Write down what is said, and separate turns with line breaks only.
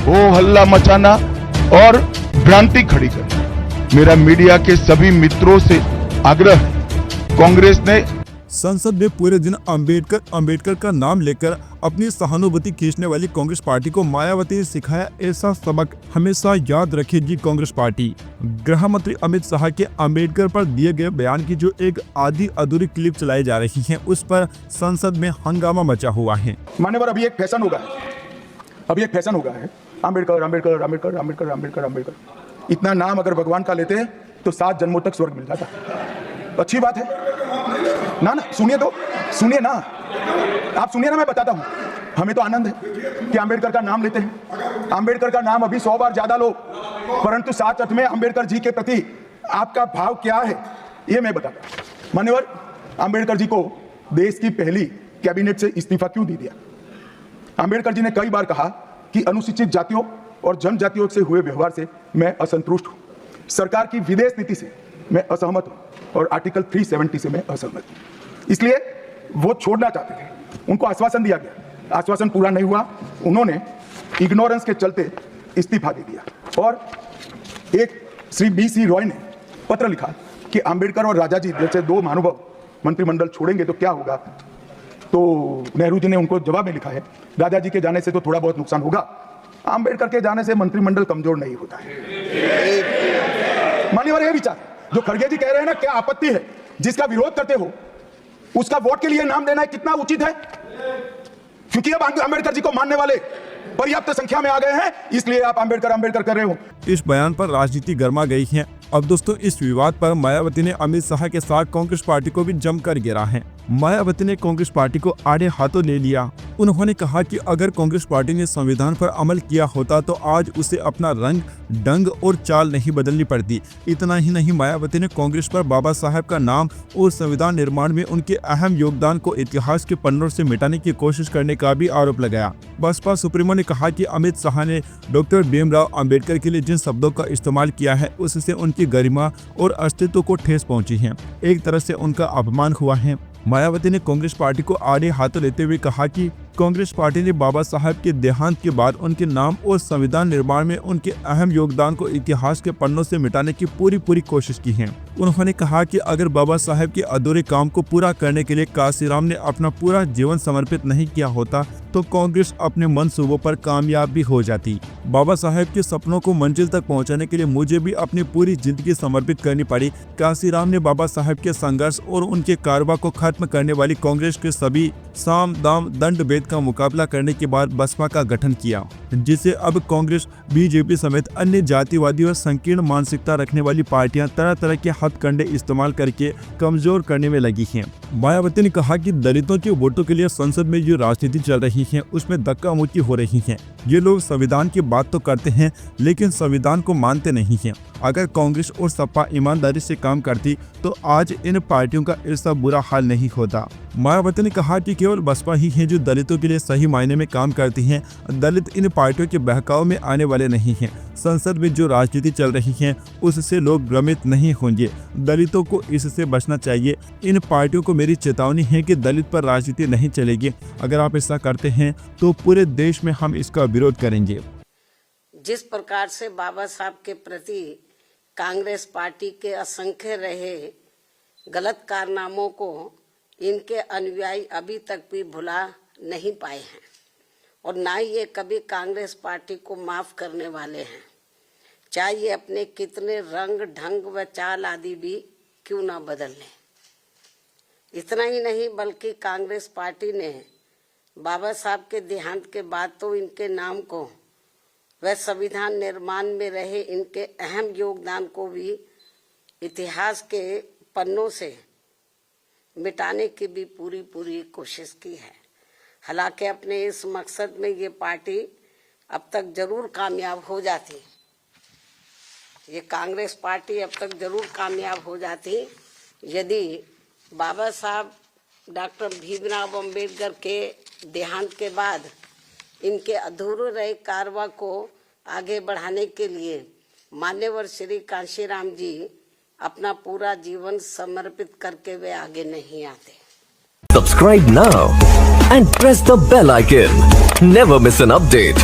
हो हल्ला मचाना और भ्रांति खड़ी करना। मेरा मीडिया के सभी मित्रों से आग्रह है, कांग्रेस ने
संसद में पूरे दिन अंबेडकर का नाम लेकर अपनी सहानुभूति खींचने वाली कांग्रेस पार्टी को मायावती ने सिखाया ऐसा सबक हमेशा याद रखेगी कांग्रेस पार्टी। गृह मंत्री अमित शाह के अंबेडकर पर दिए गए बयान की जो एक आधी अधूरी क्लिप चलाई जा रही है, उस पर संसद में हंगामा मचा हुआ है।
मान्यवर, अभी एक फैशन होगा है अंबेडकर अंबेडकर अंबेडकर अंबेडकर अंबेडकर अंबेडकर। इतना नाम अगर भगवान का लेते हैं तो 7 जन्मों तक स्वर्ग मिल जाता। अच्छी बात है ना? सुनिए तो, सुनिए ना, आप सुनिए ना, मैं बताता हूं। हमें तो आनंद है कि अंबेडकर का नाम लेते हैं। अंबेडकर का नाम अभी 100 बार ज्यादा लो, परंतु साथ अर्थ में अंबेडकर जी के प्रति आपका भाव क्या है ये मैं बताता हूं। मान्यवर, अंबेडकर जी को देश की पहली कैबिनेट से इस्तीफा क्यों दे दिया? अंबेडकर जी ने कई बार कहा कि अनुसूचित जातियों और जनजातियों से हुए व्यवहार से मैं असंतुष्ट हूं, सरकार की विदेश नीति से मैं असहमत हूं और आर्टिकल 370 से मैं असहमत हूं। इसलिए वो छोड़ना चाहते थे। उनको आश्वासन दिया गया, आश्वासन पूरा नहीं हुआ। उन्होंने इग्नोरेंस के चलते इस्तीफा दे दिया। और एक श्री BC रॉय ने पत्र लिखा कि अंबेडकर और राजा जी जैसे 2 महानुभाव मंत्रिमंडल छोड़ेंगे तो क्या होगा। तो नेहरू जी ने उनको जवाब में लिखा है, राजा जी के जाने से तो थोड़ा बहुत नुकसान होगा, अंबेडकर के जाने से मंत्रिमंडल कमजोर नहीं होता है। मान्यवर, यह विचार जो खड़गे जी कह रहे हैं ना, क्या आपत्ति है? जिसका विरोध करते हो उसका वोट के लिए नाम देना कितना उचित है? क्योंकि अब अंबेडकर जी को मानने वाले पर्याप्त संख्या में आ गए हैं, इसलिए आप अंबेडकर अंबेडकर कर रहे हो।
इस बयान पर राजनीति गर्मा गई है। अब दोस्तों, इस विवाद पर मायावती ने अमित शाह के साथ कांग्रेस पार्टी को भी जमकर घेरा है। मायावती ने कांग्रेस पार्टी को आड़े हाथों ले लिया। उन्होंने कहा कि अगर कांग्रेस पार्टी ने संविधान पर अमल किया होता तो आज उसे अपना रंग ढंग और चाल नहीं बदलनी पड़ती। इतना ही नहीं, मायावती ने कांग्रेस पर बाबा साहब का नाम और संविधान निर्माण में उनके अहम योगदान को इतिहास के पन्नों से मिटाने की कोशिश करने का भी आरोप लगाया। बसपा सुप्रीमो ने कहा कि अमित शाह ने डॉक्टर भीमराव अंबेडकर के लिए जिन शब्दों का इस्तेमाल किया है उससे उनकी गरिमा और अस्तित्व को ठेस पहुंची है, एक तरह से उनका अपमान हुआ है। मायावती ने कांग्रेस पार्टी को आड़े हाथों लेते हुए कहा कि कांग्रेस पार्टी ने बाबा साहब के देहांत के बाद उनके नाम और संविधान निर्माण में उनके अहम योगदान को इतिहास के पन्नों से मिटाने की पूरी कोशिश की है। उन्होंने कहा कि अगर बाबा साहब के अधूरे काम को पूरा करने के लिए कांशीराम ने अपना पूरा जीवन समर्पित नहीं किया होता तो कांग्रेस अपने मंसूबों पर कामयाब भी हो जाती। बाबा साहब के सपनों को मंजिल तक पहुंचाने के लिए मुझे भी अपनी पूरी जिंदगी समर्पित करनी पड़ी। कांशीराम ने बाबा साहब के संघर्ष और उनके कारवा को खत्म करने वाली कांग्रेस के सभी साम दाम दंड भेद का मुकाबला करने के बाद बसपा का गठन किया, जिसे अब कांग्रेस, बीजेपी समेत अन्य जातिवादी और संकीर्ण मानसिकता रखने वाली पार्टियां तरह तरह के हथकंडे इस्तेमाल करके कमजोर करने में लगी हैं। मायावती ने कहा कि दलितों के वोटों के लिए संसद में जो राजनीति चल रही है उसमें धक्का मुक्की हो रही है। ये लोग संविधान की बात तो करते हैं लेकिन संविधान को मानते नहीं हैं। अगर कांग्रेस और सपा ईमानदारी से काम करती तो आज इन पार्टियों का ऐसा बुरा हाल नहीं होता। मायावती ने कहा कि केवल बसपा ही है जो दलितों के लिए सही मायने में काम करती है। दलित इन पार्टियों के बहकाव में आने वाले नहीं हैं। संसद में जो राजनीति चल रही है उससे लोग भ्रमित नहीं होंगे। दलितों को इससे बचना चाहिए। इन पार्टियों को मेरी चेतावनी है कि दलित पर राजनीति नहीं चलेगी। अगर आप ऐसा करते हैं तो पूरे देश में हम इसका विरोध करेंगे।
जिस प्रकार से बाबा साहब के प्रति कांग्रेस पार्टी के असंख्य रहे गलत कारनामों को इनके अनुयायी अभी तक भी भुला नहीं पाए हैं और ना ही ये कभी कांग्रेस पार्टी को माफ करने वाले हैं, चाहे ये अपने कितने रंग ढंग व चाल आदि भी क्यों ना बदल लें। इतना ही नहीं बल्कि कांग्रेस पार्टी ने बाबा साहब के देहांत के बाद तो इनके नाम को व संविधान निर्माण में रहे इनके अहम योगदान को भी इतिहास के पन्नों से मिटाने की भी पूरी कोशिश की है। हालांकि अपने इस मकसद में ये पार्टी अब तक जरूर कामयाब हो जाती, ये कांग्रेस पार्टी अब तक जरूर कामयाब हो जाती यदि बाबा साहब डॉक्टर भीमराव अंबेडकर के देहांत के बाद इनके अधूरे रहे कारवा को आगे बढ़ाने के लिए मान्यवर श्री कांशीराम जी अपना पूरा जीवन समर्पित करके वे आगे नहीं आते।
Subscribe now and press the bell icon. Never miss an update.